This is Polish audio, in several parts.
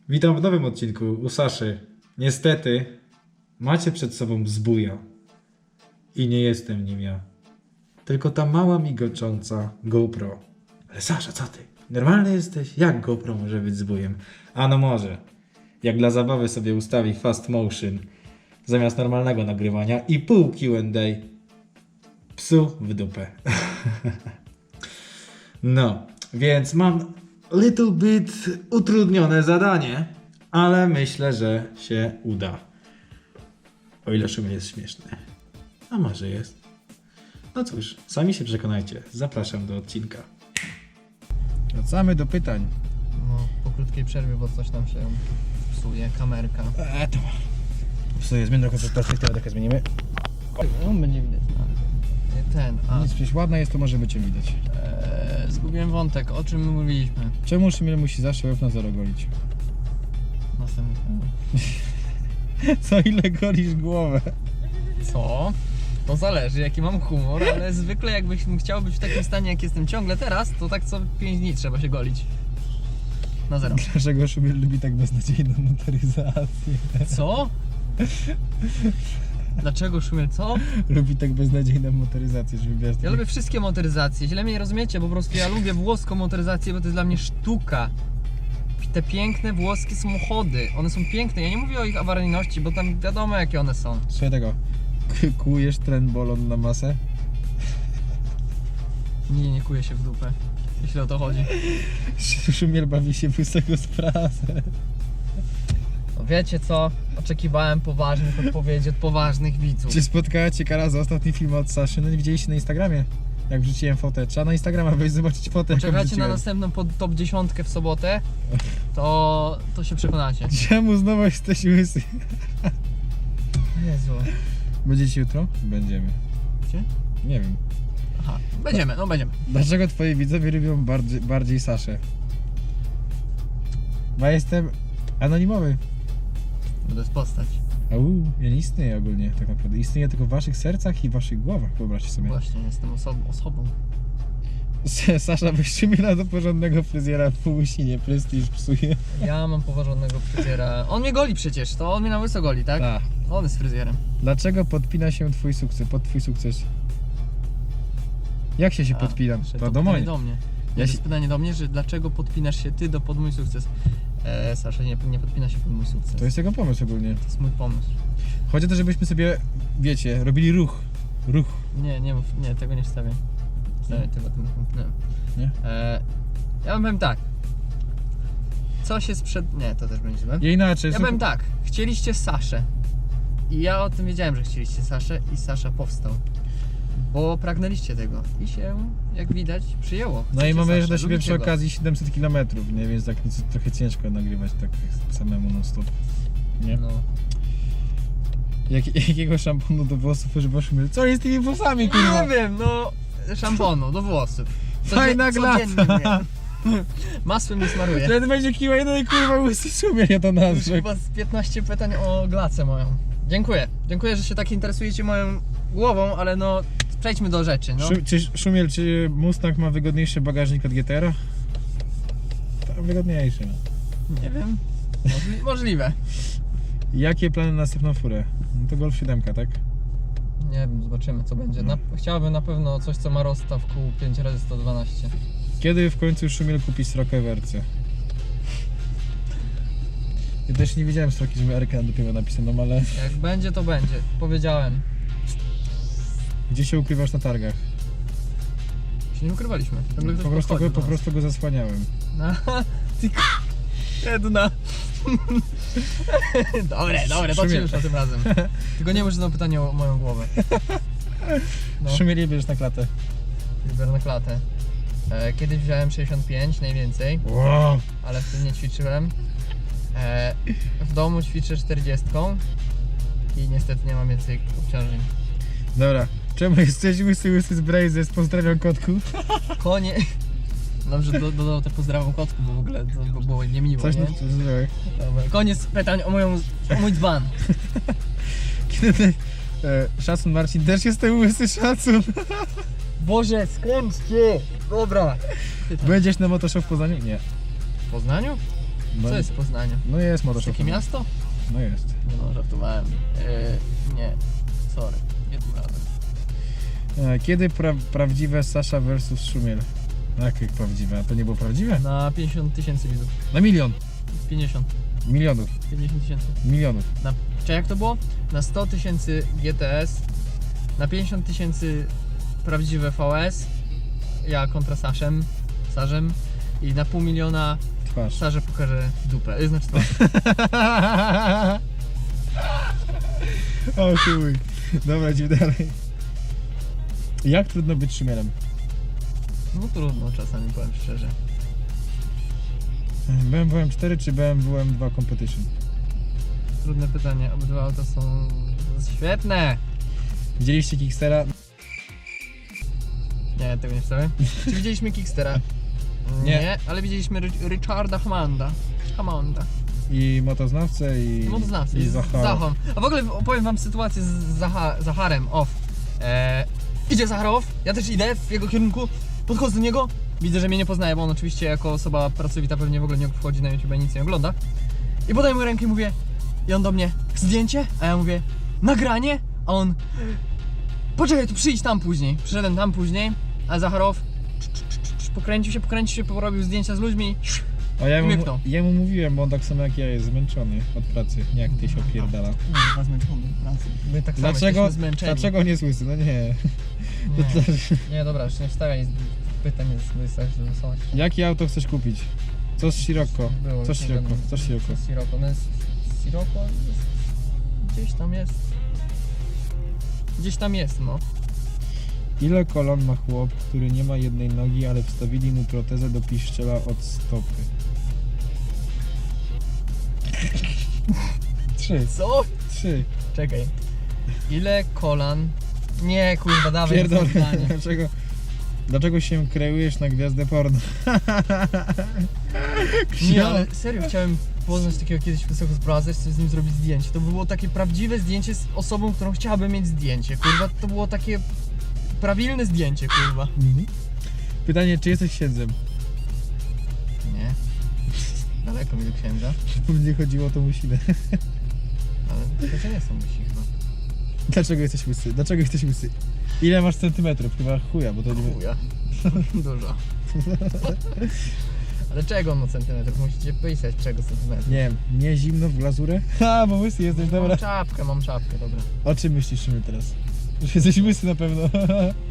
Witam w nowym odcinku u Saszy. Niestety macie przed sobą zbója. I nie jestem nim ja. Tylko ta mała migocząca GoPro. Ale Sasza, co ty? Normalny jesteś? Jak GoPro może być zbójem? A no może. Jak dla zabawy sobie ustawi fast motion zamiast normalnego nagrywania i pół Q&A. Psu w dupę. No, więc mam little bit utrudnione zadanie, ale myślę, że się uda. O ile Szumil jest śmieszny. A może jest. No cóż, sami się przekonajcie. Zapraszam do odcinka. Wracamy do pytań. No, po krótkiej przerwie, bo coś tam się psuje, kamerka. To psuję, zmienię trochę perspektywę, trochę zmienimy. On będzie widać. Nic, przecież ładna jest, to może być ją widać. Zgubiłem wątek, o czym my mówiliśmy. Czemu Szymil musi zawsze łeb na zero golić? Następny. Co ile golisz głowę? Co? To zależy jaki mam humor, ale zwykle jakbyś chciał być w takim stanie jak jestem ciągle teraz, to tak co 5 dni trzeba się golić. Na zero. Dlaczego Szymil lubi tak beznadziejną motoryzację? Co? Dlaczego Szumiel co? Lubi tak beznadziejną motoryzację, żeby wiesz... Ja lubię wszystkie motoryzacje, źle mnie nie rozumiecie, po prostu ja lubię włoską motoryzację, bo to jest dla mnie sztuka. Te piękne włoskie samochody, one są piękne, ja nie mówię o ich awaryjności, bo tam wiadomo jakie one są. Słuchaj tego, kujesz ten bolon na masę? Nie kuję się w dupę, jeśli o to chodzi. Szymil bawi się w łysego sprawę. No wiecie co? Oczekiwałem poważnych odpowiedzi od poważnych widzów. Czy spotkała cię kara za ostatni film od Saszy? No nie widzieliście na Instagramie? Jak wrzuciłem fotę. Trzeba na Instagrama wejść zobaczyć fotę, jaką Czekacie na wrzuciłem. następną top 10 w sobotę, to się przekonacie. Czemu znowu jesteś łysy? Jezu. Będziecie jutro? Będziemy. Gdzie? Nie wiem. Aha, będziemy, no będziemy. Dlaczego twoi widzowie lubią bardziej Saszę? Bo ja jestem anonimowy. To jest postać. Ja nie istnieję ogólnie tak naprawdę. Istnieję tylko w waszych sercach i w waszych głowach, wyobraźcie sobie. Właśnie, jestem osobą. Sasza, weźmy do porządnego fryzjera, półsinie, prestiż psuje. Ja mam poważonego fryzjera. On mnie goli przecież, to on mnie na łyso goli, tak? Tak. On jest fryzjerem. Dlaczego podpina się pod twój sukces? Jak się podpina? To To do pytanie moich. do mnie. Ja Ja się- pytanie do mnie, że dlaczego podpinasz się ty pod mój sukces? Sasza nie podpina się pod mój sukces. To jest jego pomysł ogólnie. To jest mój pomysł. Chodzi o to, żebyśmy sobie, wiecie, robili ruch. Ruch. Nie, tego nie wstawię. Wstawię tego tym punktem. Nie? Ja wam powiem tak. Co się Nie, to też będzie źle. Ja inaczej. Ja powiem tak. Chcieliście Saszę. I ja o tym wiedziałem, że chcieliście Saszę i Sasza powstał. Bo pragnęliście tego. I się, jak widać, przyjęło. No i Chcecie mamy Saszę, jeszcze do siebie lubicie przy go. okazji 700 km, nie? Więc tak trochę ciężko nagrywać tak samemu non stop. Nie? No. Jakiego szamponu do włosów używasz? Co jest z tymi włosami, kurwa? Nie wiem, no. Szamponu do włosów. Fajna Codziennie glata. mnie. Masłem nie smaruję. Wtedy będzie kiła jeden kurwa łysy Szumiel, ja to Już nazwę. chyba z 15 pytań o glacę moją. Dziękuję. Dziękuję, że się tak interesujecie moją głową, ale no przejdźmy do rzeczy. No. Szumiel, czy Mustang ma wygodniejszy bagażnik od GTR-a? To wygodniejszy. No. Nie wiem. Możliwe. Jakie plany na następną furę? No to Golf 7, tak? Nie wiem, zobaczymy co będzie. Chciałbym na pewno coś, co ma rozstaw kół 5x112. Kiedy w końcu Szumiel kupi strokę w RC? Ja też nie wiedziałem stroki, żeby RK na dupie napisaną, ale... Jak będzie, to będzie. Powiedziałem. Gdzie się ukrywasz na targach? Się nie ukrywaliśmy. Ciągle ktoś Po podchodzi do nas. prostu go zasłaniałem. Jedna. Dobre, to ci Szumiel. już o tym razem. Tylko nie możesz zadać pytanie o moją głowę. No. Szumiel je bierzesz na klatę. Biorę na klatę. Kiedyś wziąłem 65 najwięcej, Wow. ale wtedy nie ćwiczyłem. W domu ćwiczę 40 i niestety nie mam więcej obciążeń. Dobra, czemu jesteś łysy z Brazes? Pozdrawiam kotku. Konie. Dobrze, dodał te pozdrawiam kotku, bo w ogóle to było niemiło, Coś nie? na to zrobiłeś. Dobra. Koniec pytań o mój dzban. Kiedy szacun Marcin, też jestem łysy, szacun. Boże, skończcie! Dobra. Będziesz na Motoshow w Poznaniu? Nie. W Poznaniu? No, Co jest w Poznaniu? No jest Takie Motoshop. miasto? No jest. No, żartowałem. Nie. Sorry. Nie tym razem. Kiedy prawdziwe Sasha versus Szumiel? Jakie prawdziwe? A to nie było prawdziwe? Na 50 tysięcy widzów. Na milion. 50. Milionów. 50 tysięcy. Milionów. Czy jak to było? Na 100 tysięcy GTS, na 50 tysięcy prawdziwe VS, ja kontra Sarzem i na 500 000 Twarz. Sarze pokażę dupę, znaczy to. O chuj. Dobra, idziemy dalej. Jak trudno być Szumielem? No trudno czasami, powiem szczerze. BMW M4 czy BMW M2 Competition? Trudne pytanie, obydwa auta są świetne. Widzieliście Kickstera? Nie, tego nie wstawię. Czy widzieliśmy Kickstera? Nie. Ale widzieliśmy Richarda Hammonda. I motoznawcę i... Motoznawcy, i z Zachara. Zachą. A w ogóle opowiem wam sytuację z Zacharem. Idzie Zacharow, ja też idę w jego kierunku, podchodzę do niego, widzę, że mnie nie poznaje, bo on oczywiście jako osoba pracowita pewnie w ogóle nie wchodzi na YouTube i nic nie ogląda. I podaję mu rękę i mówię, i on do mnie, zdjęcie? A ja mówię, nagranie? A on, poczekaj, tu przyjdź tam później. Przyszedłem tam później, a Zacharow pokręcił się, porobił zdjęcia z ludźmi. A ja Myknął. mu mówiłem, bo on tak samo jak ja jest zmęczony od pracy, nie jak ty się opierdala. My tak samo Dlaczego, jesteśmy zmęczeni. dlaczego nie słysy? No nie. Nie, dobra, już nie wstawiaj pytań, jest wesołość. Jakie auto chcesz kupić? Co z Sirocco? Co z Sirocco? Co z Sirocco? Sirocco, no jest Sirocco jest, gdzieś tam jest, no. Ile kolan ma chłop, który nie ma jednej nogi, ale wstawili mu protezę do piszczela od stopy? 3. Co? 3. Czekaj. Ile kolan? Nie, kurwa, dawaj. Pierdolę. pytanie. Dlaczego się kreujesz na gwiazdę porno? Nie, ale serio, chciałem poznać takiego kiedyś Wysoko z Brothers, chcę z nim zrobić zdjęcie. To było takie prawdziwe zdjęcie z osobą, którą chciałabym mieć zdjęcie. Kurwa, to było takie prawilne zdjęcie, kurwa. Mhm. Pytanie, czy jesteś księdzem? Nie. Daleko mi do księdza, Mnie chodziło o tą łysinę. ale to nie są musi chyba. Dlaczego jesteś łysy? Dlaczego jesteś łysy? Ile masz centymetrów? Chyba chuja, bo to nie... Chuja. Dużo. Ale czego no centymetrów? Musicie pisać czego centymetrów. Nie wiem, nie zimno w glazurę? Ha, bo łysy jesteś, dobra. Mam czapkę, dobra. O czym myślisz, Szymon, teraz? Już jesteś łysy na pewno.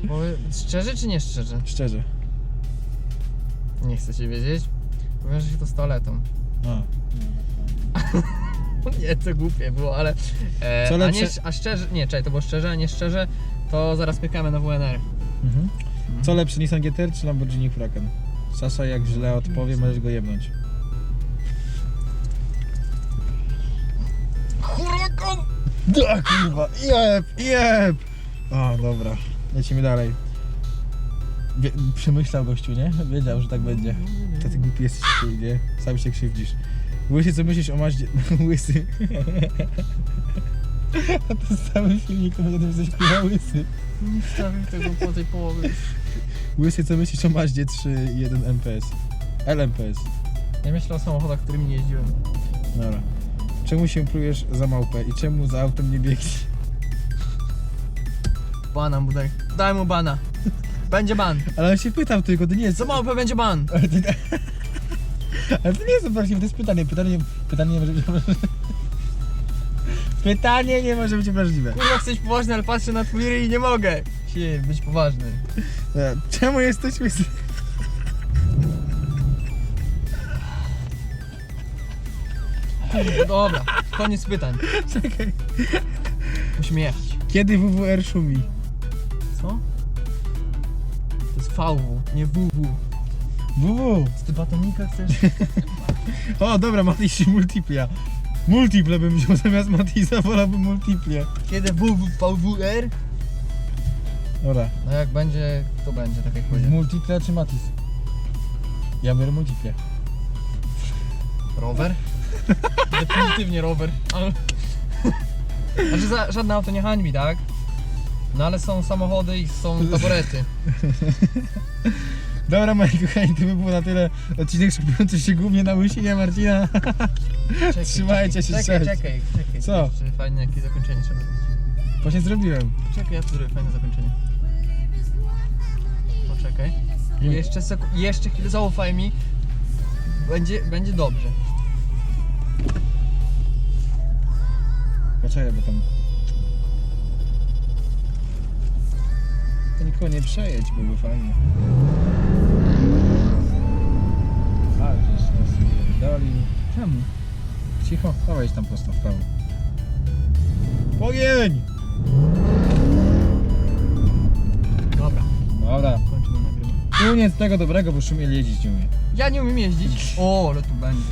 Bo szczerze czy nie szczerze? Szczerze. Nie chcecie wiedzieć? Powiem, że się to z toaletą. A. Nie, to głupie było, ale... Co lepsze- a szczerze... Nie, czekaj, to było szczerze, a nie szczerze, to zaraz pykamy na WNR. Mhm. Co lepsze, Nissan GT-R czy Lamborghini Huracan? Sasza, jak źle odpowie, możesz go jebnąć. Huracan! Da, kurwa, jeb! O, dobra, lecimy dalej. Przemyślał gościu, nie? Wiedział, że tak będzie. To ty głupi jesteś, chuj, nie? Sam się krzywdzisz. Łysy, co myślisz o Maździe? Łysy. A to z całym filmikiem, że ty jesteś kurwa łysy. Nie wstawię tego po tej połowie. Łysy, co myślisz o Maździe 3.1 MPS? LMPS. Ja myślę o samochodach, którymi nie jeździłem. Dobra. Czemu się plujesz za małpę i czemu za autem nie biegniesz? Bana mu daj mu bana. Będzie ban. Ale on się pytał tylko, to nie jest... Za małpę będzie ban. Ale to nie jest prawdziwe, to jest pytanie. Pytanie nie może być... Pytanie nie może być obraźliwe. Kurwa, chcesz poważny, ale patrzę na twój ryj i nie mogę. Być poważny. Czemu jesteś łysy? Dobra, koniec pytań. Czekaj. Musimy jechać. Kiedy WWR szumi? Co? To jest VW, nie WW. WW. Co ty batonika chcesz? O, dobra, Matiz Multiplia. Multiple bym wziął zamiast Matiza, wolałbym Multiplie. Kiedy VWR? Dobra. No jak będzie, to będzie, tak jak powiedziałem. Multiplia czy Matiz? Ja biorę Multiplie. Rower? Definitywnie rower. Ale... Znaczy żadne auto nie hańbi, tak? No ale są samochody i są taborety. Dobra, moi kochani, to by było na tyle. Odcinek skupiający się głównie na łysinie Marcina. Trzymajcie się, Czekaj. cześć. Co? Jeszcze fajne jakieś zakończenie trzeba zrobić. Właśnie zrobiłem. Czekaj, ja tu zrobię fajne zakończenie. Poczekaj. Jeszcze chwilę, zaufaj mi. Będzie dobrze. Poczekaj, bo tam... To nikogo nie przejedź, byłoby fajnie. A, już jeszcze nas nie wydali. Czemu? Cicho, dawaj tam prosto w prawo. Ogień! Dobra, Dobra, kończymy nagrywanie. koniec tego dobrego, bo Szumiel jeździć nie umie. Ja nie umiem jeździć. O, ale tu będzie.